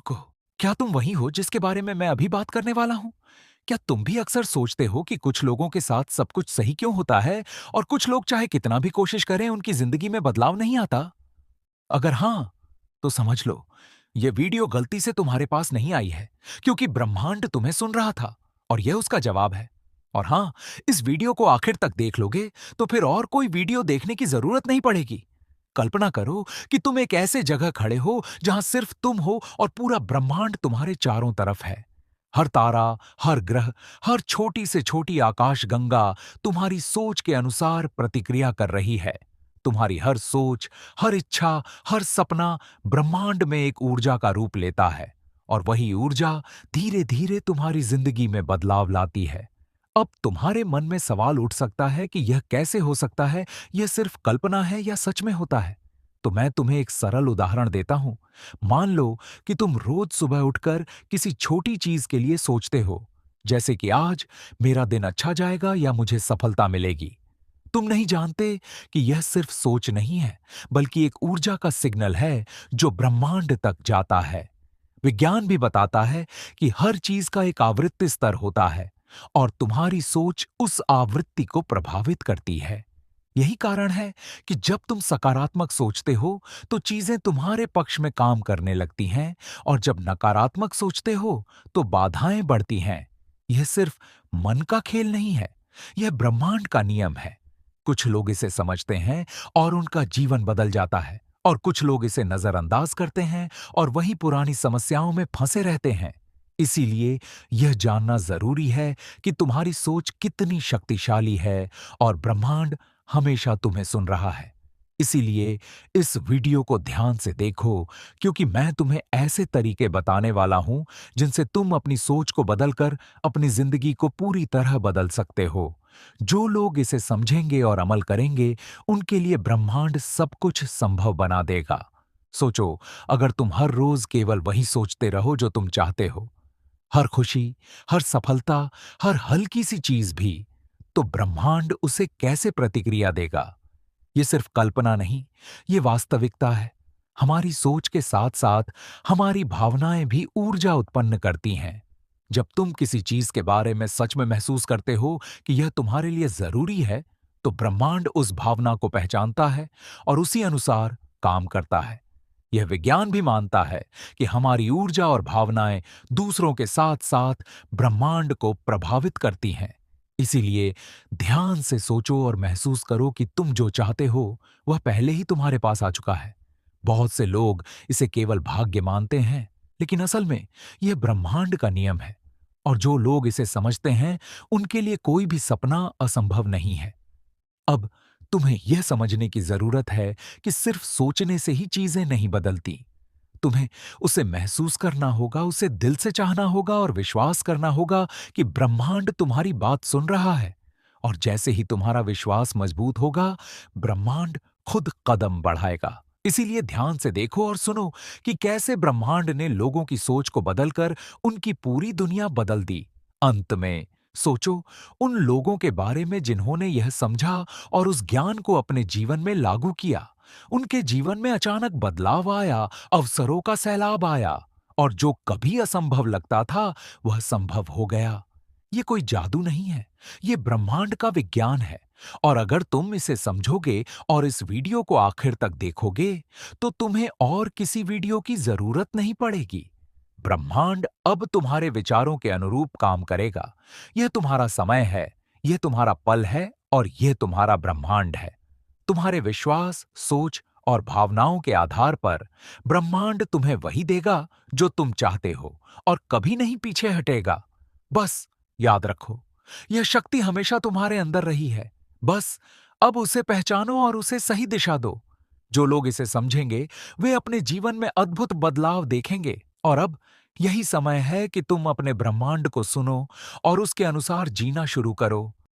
रुको, क्या तुम वही हो जिसके बारे में मैं अभी बात करने वाला हूँ? क्या तुम भी अक्सर सोचते हो कि कुछ लोगों के साथ सब कुछ सही क्यों होता है और कुछ लोग चाहे कितना भी कोशिश करें उनकी जिंदगी में बदलाव नहीं आता? अगर हाँ, तो समझ लो, ये वीडियो गलती से तुम्हारे पास नहीं आई है, क्योंकि ब्रह्मांड तुम्हें सुन रहा था और यह उसका जवाब है। और हाँ, इस वीडियो को आखिर तक देख लोगे तो फिर और कोई वीडियो देखने की जरूरत नहीं पड़ेगी। कल्पना करो कि तुम एक ऐसे जगह खड़े हो जहां सिर्फ तुम हो और पूरा ब्रह्मांड तुम्हारे चारों तरफ है। हर तारा, हर ग्रह, हर छोटी से छोटी आकाशगंगा तुम्हारी सोच के अनुसार प्रतिक्रिया कर रही है। तुम्हारी हर सोच, हर इच्छा, हर सपना ब्रह्मांड में एक ऊर्जा का रूप लेता है और वही ऊर्जा धीरे धीरे तुम्हारी जिंदगी में बदलाव लाती है। अब तुम्हारे मन में सवाल उठ सकता है कि यह कैसे हो सकता है, यह सिर्फ कल्पना है या सच में होता है? तो मैं तुम्हें एक सरल उदाहरण देता हूं। मान लो कि तुम रोज सुबह उठकर किसी छोटी चीज के लिए सोचते हो, जैसे कि आज मेरा दिन अच्छा जाएगा या मुझे सफलता मिलेगी। तुम नहीं जानते कि यह सिर्फ सोच नहीं है, बल्कि एक ऊर्जा का सिग्नल है जो ब्रह्मांड तक जाता है। विज्ञान भी बताता है कि हर चीज का एक आवृत्ति स्तर होता है और तुम्हारी सोच उस आवृत्ति को प्रभावित करती है। यही कारण है कि जब तुम सकारात्मक सोचते हो तो चीजें तुम्हारे पक्ष में काम करने लगती हैं, और जब नकारात्मक सोचते हो तो बाधाएं बढ़ती हैं। यह सिर्फ मन का खेल नहीं है, यह ब्रह्मांड का नियम है। कुछ लोग इसे समझते हैं और उनका जीवन बदल जाता है, और कुछ लोग इसे नजरअंदाज करते हैं और वही पुरानी समस्याओं में फंसे रहते हैं। इसीलिए यह जानना जरूरी है कि तुम्हारी सोच कितनी शक्तिशाली है और ब्रह्मांड हमेशा तुम्हें सुन रहा है। इसीलिए इस वीडियो को ध्यान से देखो, क्योंकि मैं तुम्हें ऐसे तरीके बताने वाला हूं जिनसे तुम अपनी सोच को बदलकर अपनी जिंदगी को पूरी तरह बदल सकते हो। जो लोग इसे समझेंगे और अमल करेंगे, उनके लिए ब्रह्मांड सब कुछ संभव बना देगा। सोचो, अगर तुम हर रोज केवल वही सोचते रहो जो तुम चाहते हो, हर खुशी, हर सफलता, हर हल्की सी चीज भी, तो ब्रह्मांड उसे कैसे प्रतिक्रिया देगा? ये सिर्फ कल्पना नहीं, ये वास्तविकता है। हमारी सोच के साथ साथ हमारी भावनाएं भी ऊर्जा उत्पन्न करती हैं। जब तुम किसी चीज के बारे में सच में महसूस करते हो कि यह तुम्हारे लिए जरूरी है, तो ब्रह्मांड उस भावना को पहचानता है और उसी अनुसार काम करता है। यह विज्ञान भी मानता है कि हमारी ऊर्जा और भावनाएं दूसरों के साथ साथ ब्रह्मांड को प्रभावित करती हैं। इसीलिए ध्यान से सोचो और महसूस करो कि तुम जो चाहते हो वह पहले ही तुम्हारे पास आ चुका है। बहुत से लोग इसे केवल भाग्य मानते हैं, लेकिन असल में यह ब्रह्मांड का नियम है। और जो लोग इसे समझते हैं, उनके लिए कोई भी सपना असंभव नहीं है। अब तुम्हें यह समझने की जरूरत है कि सिर्फ सोचने से ही चीजें नहीं बदलती। तुम्हें उसे महसूस करना होगा, उसे दिल से चाहना होगा और विश्वास करना होगा कि ब्रह्मांड तुम्हारी बात सुन रहा है। और जैसे ही तुम्हारा विश्वास मजबूत होगा, ब्रह्मांड खुद कदम बढ़ाएगा। इसीलिए ध्यान से देखो और सुनो कि कैसे ब्रह्मांड ने लोगों की सोच को बदलकर उनकी पूरी दुनिया बदल दी। अंत में सोचो उन लोगों के बारे में जिन्होंने यह समझा और उस ज्ञान को अपने जीवन में लागू किया। उनके जीवन में अचानक बदलाव आया, अवसरों का सैलाब आया, और जो कभी असंभव लगता था वह संभव हो गया। ये कोई जादू नहीं है, ये ब्रह्मांड का विज्ञान है। और अगर तुम इसे समझोगे और इस वीडियो को आखिर तक देखोगे, तो तुम्हें और किसी वीडियो की जरूरत नहीं पड़ेगी। ब्रह्मांड अब तुम्हारे विचारों के अनुरूप काम करेगा। यह तुम्हारा समय है, यह तुम्हारा पल है और यह तुम्हारा ब्रह्मांड है। तुम्हारे विश्वास, सोच और भावनाओं के आधार पर ब्रह्मांड तुम्हें वही देगा जो तुम चाहते हो और कभी नहीं पीछे हटेगा। बस याद रखो, यह शक्ति हमेशा तुम्हारे अंदर रही है। बस अब उसे पहचानो और उसे सही दिशा दो। जो लोग इसे समझेंगे, वे अपने जीवन में अद्भुत बदलाव देखेंगे। और अब यही समय है कि तुम अपने ब्रह्मांड को सुनो और उसके अनुसार जीना शुरू करो।